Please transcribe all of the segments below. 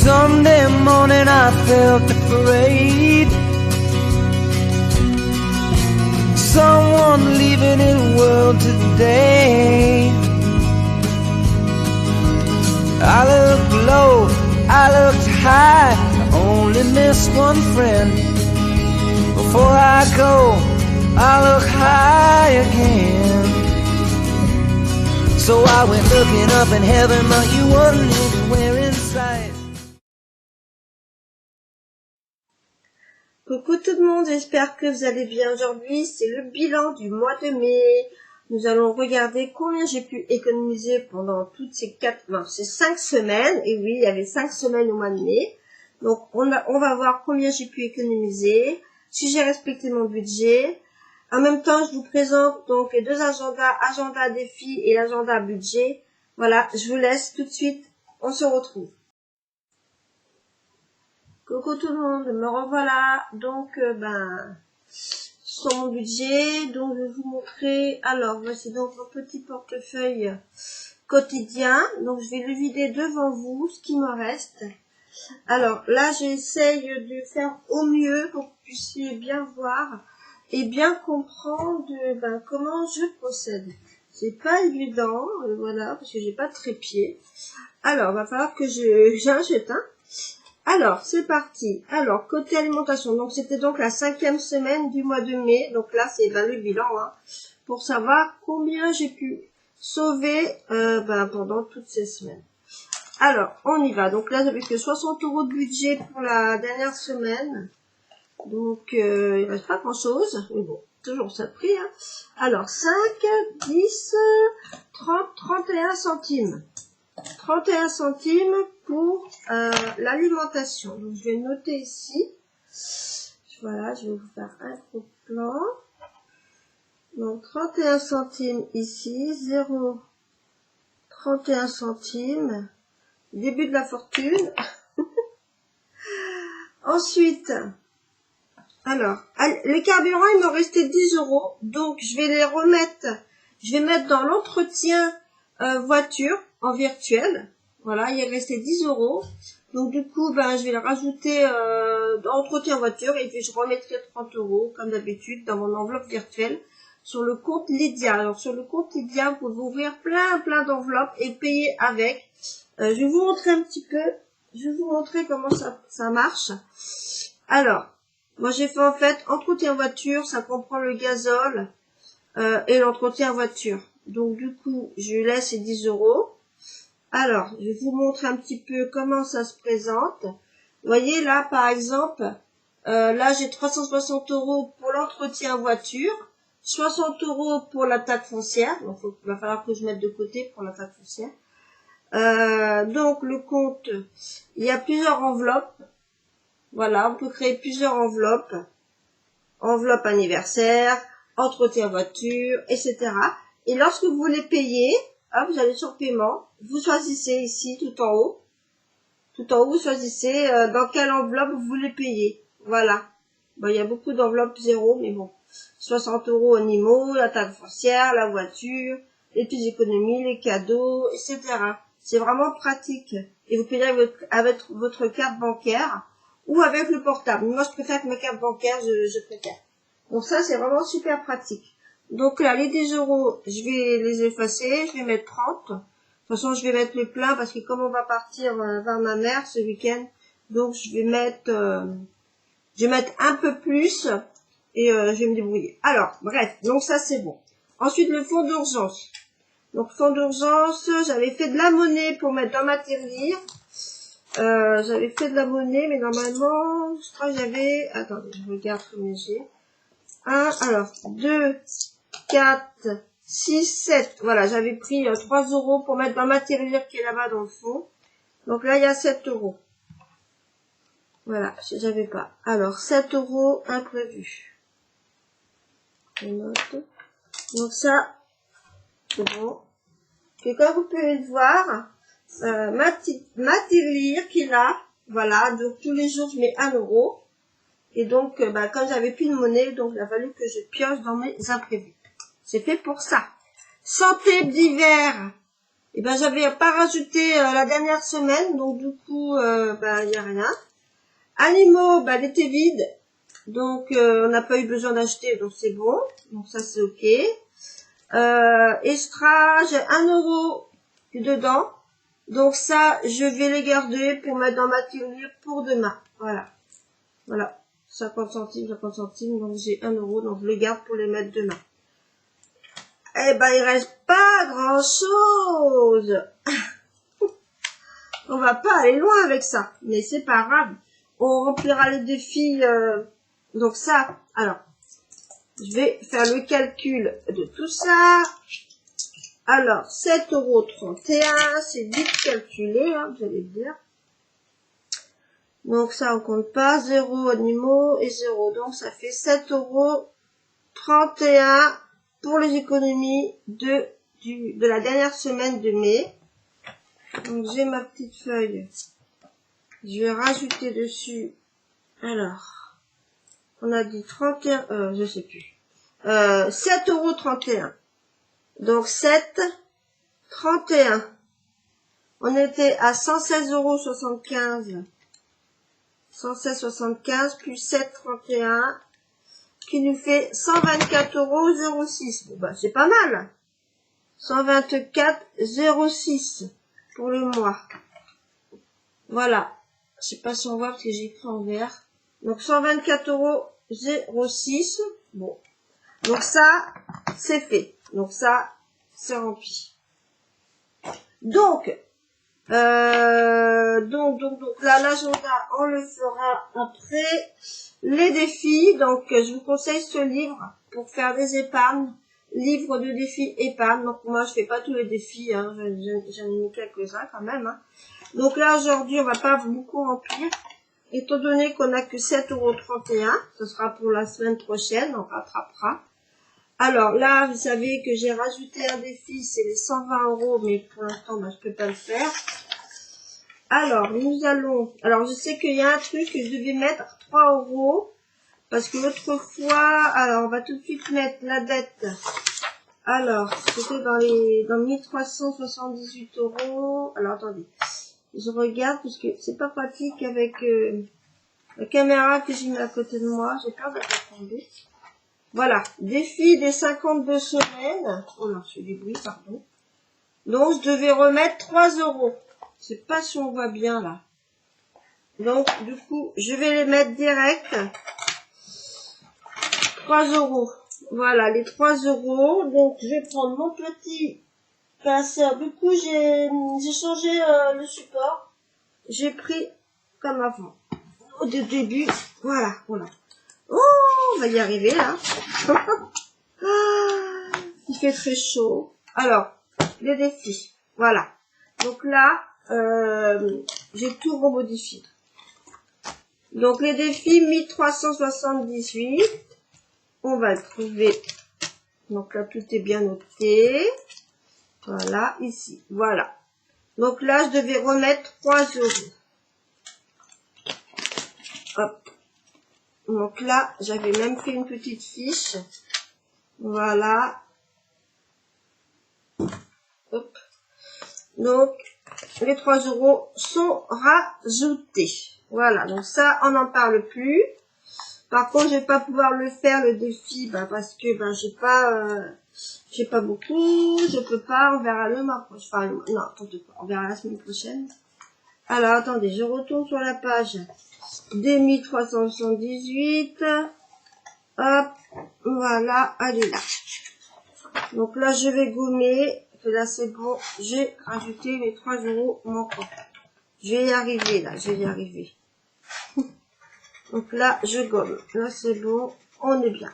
Sunday morning I felt afraid. Someone leaving the world today. I looked low, I looked high, I only missed one friend. Before I go, I look high again. So I went looking up in heaven, but you wasn't anywhere in sight. Coucou tout le monde, j'espère que vous allez bien. Aujourd'hui, c'est le bilan du mois de mai. Nous allons regarder combien j'ai pu économiser pendant toutes ces 5 semaines. Et oui, il y avait 5 semaines au mois de mai. Donc, on va voir combien j'ai pu économiser, si j'ai respecté mon budget. En même temps, je vous présente donc les deux agendas, agenda défi et l'agenda budget. Voilà, je vous laisse tout de suite. On se retrouve. Coucou tout le monde, me revoilà. Donc, sur mon budget, donc je vais vous montrer. Alors, voici donc mon petit portefeuille quotidien. Donc, je vais le vider devant vous, ce qui me reste. Alors, là, j'essaye de faire au mieux pour que vous puissiez bien voir et bien comprendre comment je procède. C'est pas évident, voilà, parce que j'ai pas de trépied. Alors, va falloir que j'achète un. Alors, c'est parti. Alors, côté alimentation, donc c'était donc la 5e semaine du mois de mai. Donc là, c'est le bilan, pour savoir combien j'ai pu sauver pendant toutes ces semaines. Alors, on y va. Donc là, j'avais que 60 € de budget pour la dernière semaine. Donc, il reste pas grand-chose. Mais bon, toujours ça de prix. Alors, 5, 10, 30, 31 centimes. 31 centimes pour l'alimentation. Donc, je vais noter ici. Voilà, je vais vous faire un gros plan. Donc, 31 centimes ici. 0,31 centimes. Début de la fortune. Ensuite, alors, les carburants, il me restait 10 €. Donc, je vais les remettre. Je vais mettre dans l'entretien voiture en virtuel. Voilà, il est resté 10 €. Donc du coup, je vais le rajouter dans entretien voiture et puis je remettrai 30 € comme d'habitude dans mon enveloppe virtuelle sur le compte Lydia. Alors sur le compte Lydia, vous pouvez ouvrir plein d'enveloppes et payer avec. Je vais vous montrer un petit peu. Je vais vous montrer comment ça marche. Alors, moi j'ai fait en fait entretien voiture, ça comprend le gazole et l'entretien voiture. Donc du coup, je laisse les 10 €. Alors, je vais vous montrer un petit peu comment ça se présente. Vous voyez là, par exemple, là j'ai 360 € pour l'entretien voiture, 60 € pour la taxe foncière. Donc il va falloir que je mette de côté pour la taxe foncière. Donc le compte, il y a plusieurs enveloppes. Voilà, on peut créer plusieurs enveloppes. Enveloppe anniversaire, entretien voiture, etc. Et lorsque vous voulez payer, vous allez sur paiement, vous choisissez ici tout en haut. Tout en haut, vous choisissez dans quelle enveloppe vous voulez payer. Voilà. Bon, il y a beaucoup d'enveloppes zéro, mais bon. 60 € au NIMO, la taxe foncière, la voiture, les petites économies, les cadeaux, etc. C'est vraiment pratique. Et vous payez avec votre carte bancaire ou avec le portable. Moi, je préfère avec ma carte bancaire, je préfère. Donc ça, c'est vraiment super pratique. Donc là, les 10 €, je vais les effacer, je vais mettre 30. De toute façon, je vais mettre le plein parce que comme on va partir vers ma mère ce week-end, donc je vais mettre un peu plus et je vais me débrouiller. Alors, bref, donc ça c'est bon. Ensuite, le fonds d'urgence. Donc, fonds d'urgence, j'avais fait de la monnaie pour mettre dans ma tirelire. J'avais fait de la monnaie, mais normalement, je crois que j'avais... Attendez, je regarde combien j'ai. 2, 4, 6, 7. Voilà, j'avais pris 3 € pour mettre dans ma tirelire qui est là-bas dans le fond. Donc là, il y a 7 €. Voilà, j'avais pas. Alors, 7 € imprévus. Je note. Donc ça, c'est bon. Et comme vous pouvez le voir, ma tirelire qui est là, voilà, donc tous les jours je mets 1 €. Et donc, comme j'avais plus de monnaie, donc il a fallu que je pioche dans mes imprévus. C'est fait pour ça. Santé d'hiver. Et ben, j'avais pas rajouté la dernière semaine, donc du coup, ben, y a rien. Animaux, ben, elle était vide. Donc, on n'a pas eu besoin d'acheter, donc c'est bon. Donc ça, c'est ok. Extra, j'ai 1 € dedans. Donc ça, je vais les garder pour mettre dans ma tirelire pour demain. Voilà. Voilà. 50 centimes, donc j'ai 1 €, donc je les garde pour les mettre demain. Eh ben, il reste pas grand chose. On va pas aller loin avec ça, mais c'est pas grave. On remplira les défis, donc ça, alors, je vais faire le calcul de tout ça. Alors, 7,31 €, c'est vite calculé, hein, vous allez me dire. Donc ça, on compte pas, 0 animaux et 0. Donc ça fait 7,31 € pour les économies de la dernière semaine de mai. Donc j'ai ma petite feuille. Je vais rajouter dessus. Alors, on a dit 31, je sais plus. 7,31 €. Donc 7,31 €. On était à 116,75 €. 116,75 plus 7,31 qui nous fait 124,06 €. Bon, bah, c'est pas mal. 124,06 pour le mois. Voilà. Je sais pas si on voit parce que j'ai écrit en vert. Donc 124,06 €. Bon. Donc ça, c'est fait. Donc ça, c'est rempli. Donc là, l'agenda, on le fera après. Les défis, donc je vous conseille ce livre pour faire des épargnes. Livre de défis épargne. Donc moi, je fais pas tous les défis, hein. J'en ai mis quelques-uns quand même, hein. Donc là, aujourd'hui, on va pas beaucoup remplir. Étant donné qu'on a que 7,31 €, ce sera pour la semaine prochaine, on rattrapera. Alors là, vous savez que j'ai rajouté un défi, c'est les 120 €, mais pour l'instant, je peux pas le faire. Alors, je sais qu'il y a un truc que je devais mettre 3 €, parce que l'autre fois, alors on va tout de suite mettre la dette. Alors, c'était dans 1378 €. Alors attendez, je regarde parce que c'est pas pratique avec la caméra que j'ai mis à côté de moi. J'ai peur d'être tombée. Voilà, défi des 52 semaines. Oh non, c'est du bruit, pardon. Donc, je devais remettre 3 €. Je sais pas si on voit bien, là. Donc, du coup, je vais les mettre direct. 3 €. Voilà, les 3 €. Donc, je vais prendre mon petit classeur. Du coup, j'ai changé le support. J'ai pris comme avant. Au début, voilà. Oh, on va y arriver, là. Il fait très chaud. Alors, les défis. Voilà. Donc là, j'ai tout remodifié. Donc les défis 1378. On va le trouver. Donc là, tout est bien noté. Voilà, ici. Voilà. Donc là, je devais remettre 3 €. Hop. Donc là, j'avais même fait une petite fiche. Voilà. Hop. Donc, les 3 € sont rajoutés. Voilà, donc ça, on n'en parle plus. Par contre, je vais pas pouvoir le faire, le défi, parce que j'ai pas beaucoup, je peux pas, on verra le mois prochain. Enfin, non, attendez pas, on verra la semaine prochaine. Alors, attendez, je retourne sur la page des 1378. Hop, voilà, elle est là. Donc là, je vais gommer. Et là, c'est bon, j'ai rajouté les 3 € manquants. Je vais y arriver, là, je vais y arriver. Donc là, je gomme. Là, c'est bon, on est bien.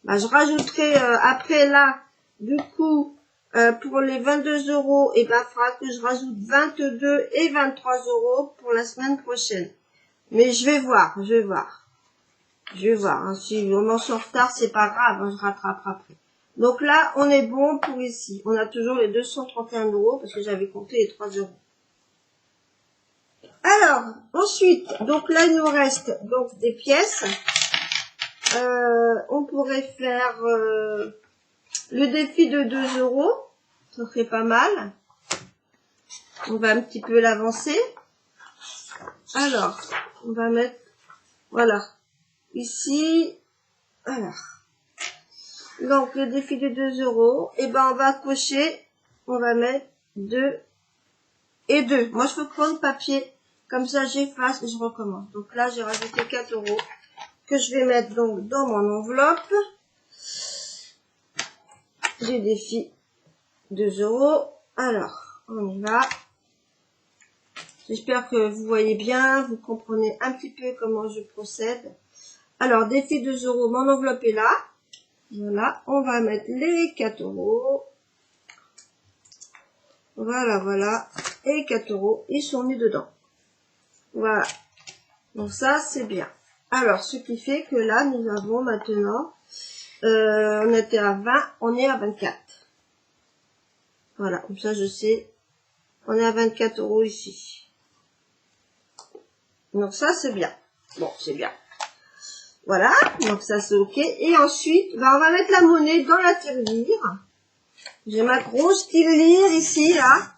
Je rajouterai après là, du coup, pour les 22 €, il faudra que je rajoute 22 et 23 € pour la semaine prochaine. Mais je vais voir. Hein. Si on en sort en retard, c'est pas grave, hein, je rattraperai après. Donc là, on est bon pour ici. On a toujours les 231 € parce que j'avais compté les 3 €. Alors, ensuite, donc là, il nous reste donc des pièces. On pourrait faire le défi de 2 €. Ça ferait pas mal. On va un petit peu l'avancer. Alors, on va mettre, voilà, ici, voilà. Donc, le défi de 2 €, et ben, on va cocher, on va mettre 2 et 2. Moi, je veux prendre papier, comme ça, j'efface et je recommence. Donc là, j'ai rajouté 4 € que je vais mettre donc dans mon enveloppe. J'ai défi 2 €. Alors, on y va. J'espère que vous voyez bien, vous comprenez un petit peu comment je procède. Alors, défi 2 €, mon enveloppe est là. Voilà, on va mettre les 4 €. Voilà, voilà. Et 4 €, ils sont mis dedans. Voilà. Donc ça, c'est bien. Alors, ce qui fait que là, nous avons maintenant, on était à 20, on est à 24. Voilà, comme ça, je sais. On est à 24 € ici. Donc ça, c'est bien. Bon, c'est bien. Voilà, donc ça, c'est OK. Et ensuite, ben, on va mettre la monnaie dans la tirelire. J'ai ma grosse tirelire ici, là.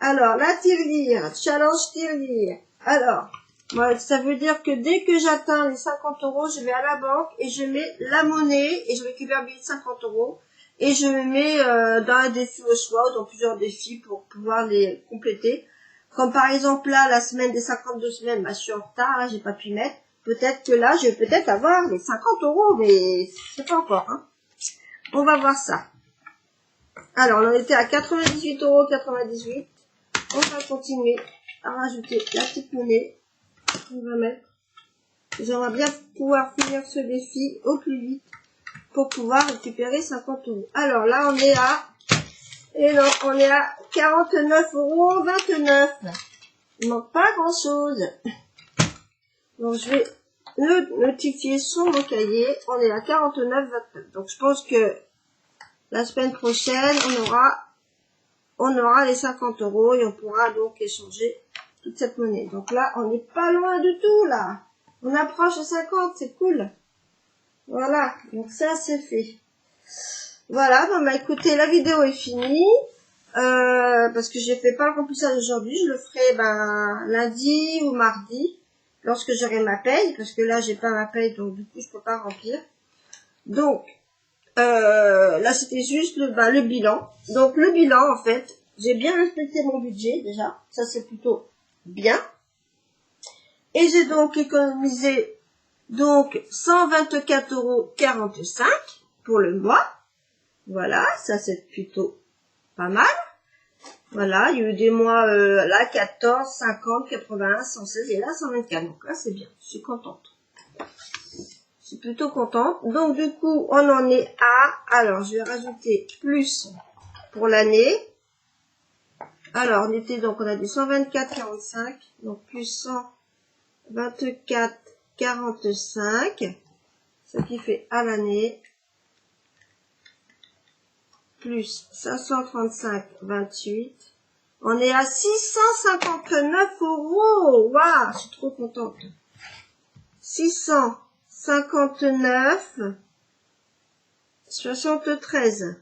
Alors, la tirelire, challenge tirelire. Alors, moi, ça veut dire que dès que j'atteins les 50 €, je vais à la banque et je mets la monnaie et je récupère un billet de 50 € et je me mets dans un défi au choix ou dans plusieurs défis pour pouvoir les compléter. Comme par exemple là, la semaine des 52 semaines, bah, je suis en retard, là, j'ai pas pu mettre. Peut-être que là, je vais peut-être avoir les 50 €, mais c'est pas encore, hein. On va voir ça. Alors, on en était à 98,98 €. On va continuer à rajouter la petite monnaie. On va mettre. J'aimerais bien pouvoir finir ce défi au plus vite pour pouvoir récupérer 50 €. Alors là, on est à, et non, on est à 49,29 €. Il manque pas grand chose. Donc je vais le notifier sur mon cahier. On est à 49,29. Donc je pense que la semaine prochaine, on aura les 50 € et on pourra donc échanger toute cette monnaie. Donc là, on n'est pas loin du tout, là. On approche de 50, c'est cool. Voilà, donc ça, c'est fait. Voilà, bon, bah écoutez, la vidéo est finie. Parce que j'ai fait pas le remplissage aujourd'hui. Je le ferai lundi ou mardi, lorsque j'aurai ma paye. Parce que là, j'ai pas ma paye, donc du coup, je peux pas remplir. Donc, là, c'était juste le bilan. Donc, le bilan, en fait, j'ai bien respecté mon budget, déjà. Ça, c'est plutôt bien. Et j'ai donc économisé, donc, 124,45 € pour le mois. Voilà, ça, c'est plutôt pas mal. Voilà, il y a eu des mois, là, 14, 50, 81, 116, et là, 124. Donc là, c'est bien. Je suis contente. Je suis plutôt contente. Donc, du coup, on en est à, alors, je vais rajouter plus pour l'année. Alors, on était, donc, on a dit 124,45, donc plus 124,45, ce qui fait à l'année, plus 535,28. On est à 659 €. Waouh, je suis trop contente. 659,73.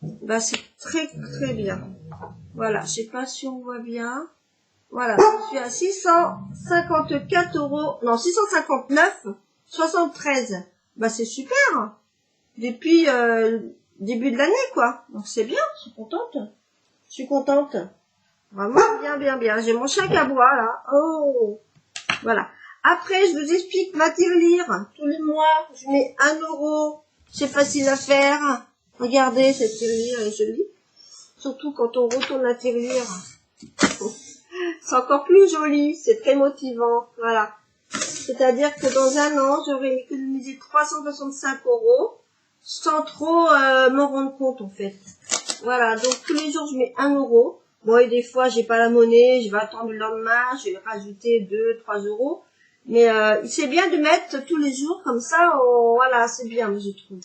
Bah, c'est très, très bien. Voilà, je sais pas si on voit bien. Voilà, je suis à 654 €, non, 659,73. Bah, c'est super. Depuis, début de l'année, quoi. Donc, c'est bien, je suis contente. Je suis contente. Vraiment bien, bien, bien. J'ai mon chèque à bois, là. Oh. Voilà. Après, je vous explique ma tirelire. Tous les mois, je mets 1 €. C'est facile à faire. Regardez, cette tirelire est jolie. Surtout quand on retourne la tirelire. C'est encore plus joli. C'est très motivant. Voilà. C'est-à-dire que dans un an, j'aurais économisé 365 € sans trop m'en rendre compte, en fait. Voilà. Donc, tous les jours, je mets 1 €. Bon, et des fois, j'ai pas la monnaie. Je vais attendre le lendemain. Je vais rajouter 2, 3 €. Mais c'est bien de mettre tous les jours comme ça. Voilà, c'est bien, je trouve.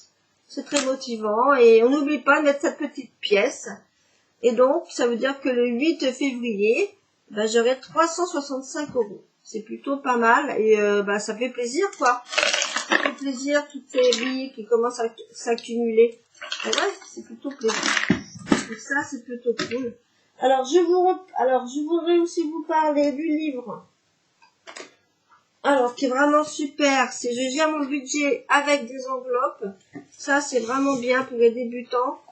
C'est très motivant. Et on n'oublie pas de mettre cette petite pièce. Et donc, ça veut dire que le 8 février, bah, j'aurai 365 €. C'est plutôt pas mal. Et bah, ça fait plaisir, quoi. Ça fait plaisir, toutes ces billes qui commencent à s'accumuler. Ouais, c'est plutôt plaisant. Et ça, c'est plutôt cool. Alors, je voudrais aussi vous parler du livre. Alors, qui est vraiment super, c'est Je gère mon budget avec des enveloppes. Ça, c'est vraiment bien pour les débutants,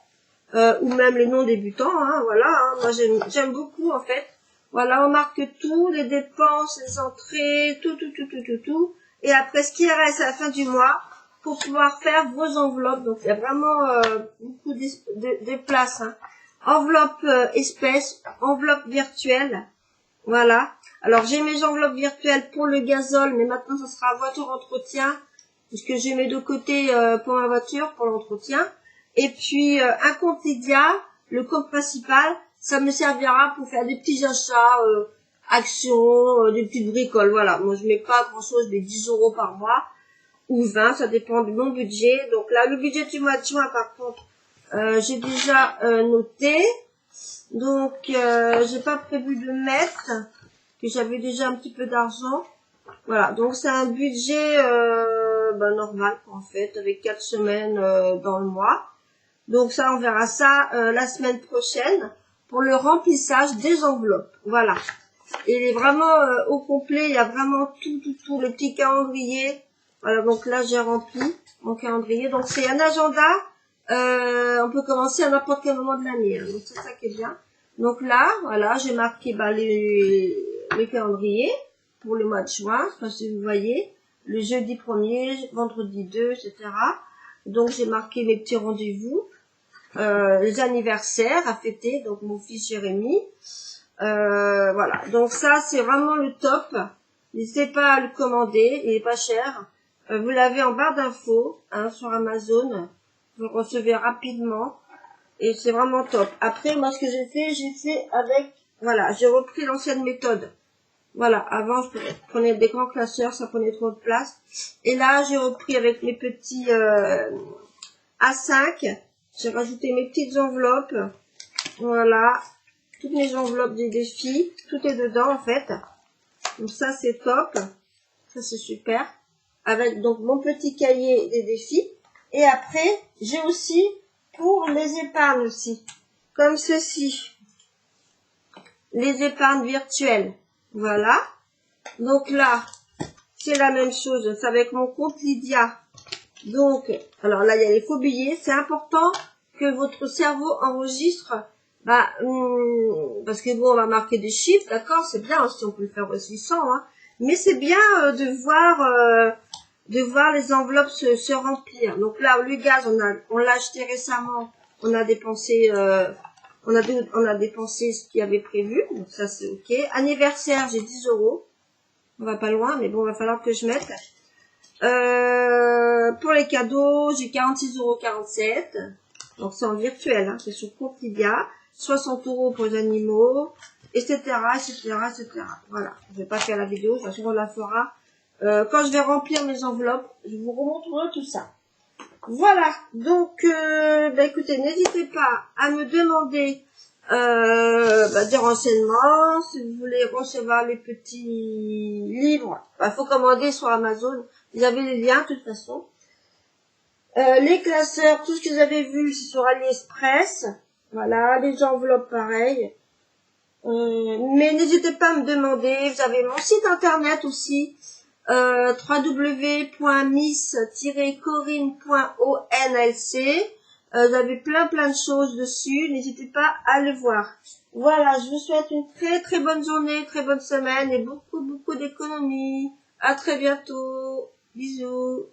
ou même les non-débutants, hein, voilà. Hein. Moi, j'aime beaucoup, en fait. Voilà, on marque tout, les dépenses, les entrées, tout. Et après, ce qui reste à la fin du mois, pour pouvoir faire vos enveloppes. Donc, il y a vraiment beaucoup de place. Hein. Enveloppe espèce, enveloppe virtuelle. Voilà. Alors, j'ai mes enveloppes virtuelles pour le gazole, mais maintenant, ça sera voiture entretien, puisque j'ai mes deux côtés pour ma voiture, pour l'entretien. Et puis, un compte Lydia, le compte principal, ça me servira pour faire des petits achats, actions, des petites bricoles. Voilà. Moi, je mets pas grand-chose, je mets 10 € par mois, ou 20, ça dépend de mon budget. Donc là, le budget du mois de juin, par contre, j'ai déjà noté. Donc, j'ai pas prévu de mettre, que j'avais déjà un petit peu d'argent. Voilà, donc c'est un budget normal, en fait, avec 4 semaines dans le mois. Donc ça, on verra ça la semaine prochaine pour le remplissage des enveloppes. Voilà. Il est vraiment au complet, il y a vraiment tout, le petit calendrier. Voilà, donc là, j'ai rempli mon calendrier. Donc c'est un agenda, on peut commencer à n'importe quel moment de l'année. Hein. Donc c'est ça qui est bien. Donc là, voilà, j'ai marqué le calendrier pour le mois de juin. Je sais pas si vous voyez, le jeudi 1er, vendredi 2, etc. Donc j'ai marqué mes petits rendez-vous, les anniversaires à fêter. Donc mon fils Jérémy. Voilà, donc ça c'est vraiment le top. N'hésitez pas à le commander, il est pas cher. Vous l'avez en barre d'infos hein, sur Amazon. Vous le recevez rapidement et c'est vraiment top. Après, moi ce que j'ai fait avec, voilà, j'ai repris l'ancienne méthode. Voilà, avant je prenais des grands classeurs, ça prenait trop de place. Et là j'ai repris avec mes petits A5. J'ai rajouté mes petites enveloppes. Voilà. Toutes mes enveloppes des défis, tout est dedans en fait. Donc ça c'est top, ça c'est super. Avec donc mon petit cahier des défis. Et après j'ai aussi pour les épargnes aussi, comme ceci, les épargnes virtuelles. Voilà. Donc là c'est la même chose, c'est avec mon compte Lydia. Donc alors là il y a les faux billets. C'est important que votre cerveau enregistre. Parce que bon, on va marquer des chiffres, d'accord, c'est bien, si on peut le faire aussi sans, hein. Mais c'est bien de voir les enveloppes se remplir. Donc là, le gaz, on l'a acheté récemment, on a dépensé ce qu'il y avait prévu, donc ça c'est ok. Anniversaire, j'ai 10 €, on va pas loin, mais bon, va falloir que je mette. Pour les cadeaux, j'ai 46,47 €, donc c'est en virtuel, hein, c'est sur compte Lydia. 60 € pour les animaux, etc. Voilà, je vais pas faire la vidéo, de toute façon on la fera quand je vais remplir mes enveloppes, je vous remontrerai tout ça. Voilà, donc écoutez, n'hésitez pas à me demander des renseignements, si vous voulez recevoir les petits livres, faut commander sur Amazon, vous avez les liens de toute façon. Les classeurs, tout ce que vous avez vu, c'est sur AliExpress. Voilà, les enveloppes pareilles. Mais n'hésitez pas à me demander. Vous avez mon site internet aussi, www.miss-corine.onlc. Vous avez plein de choses dessus. N'hésitez pas à le voir. Voilà, je vous souhaite une très bonne journée, très bonne semaine et beaucoup d'économies. À très bientôt. Bisous.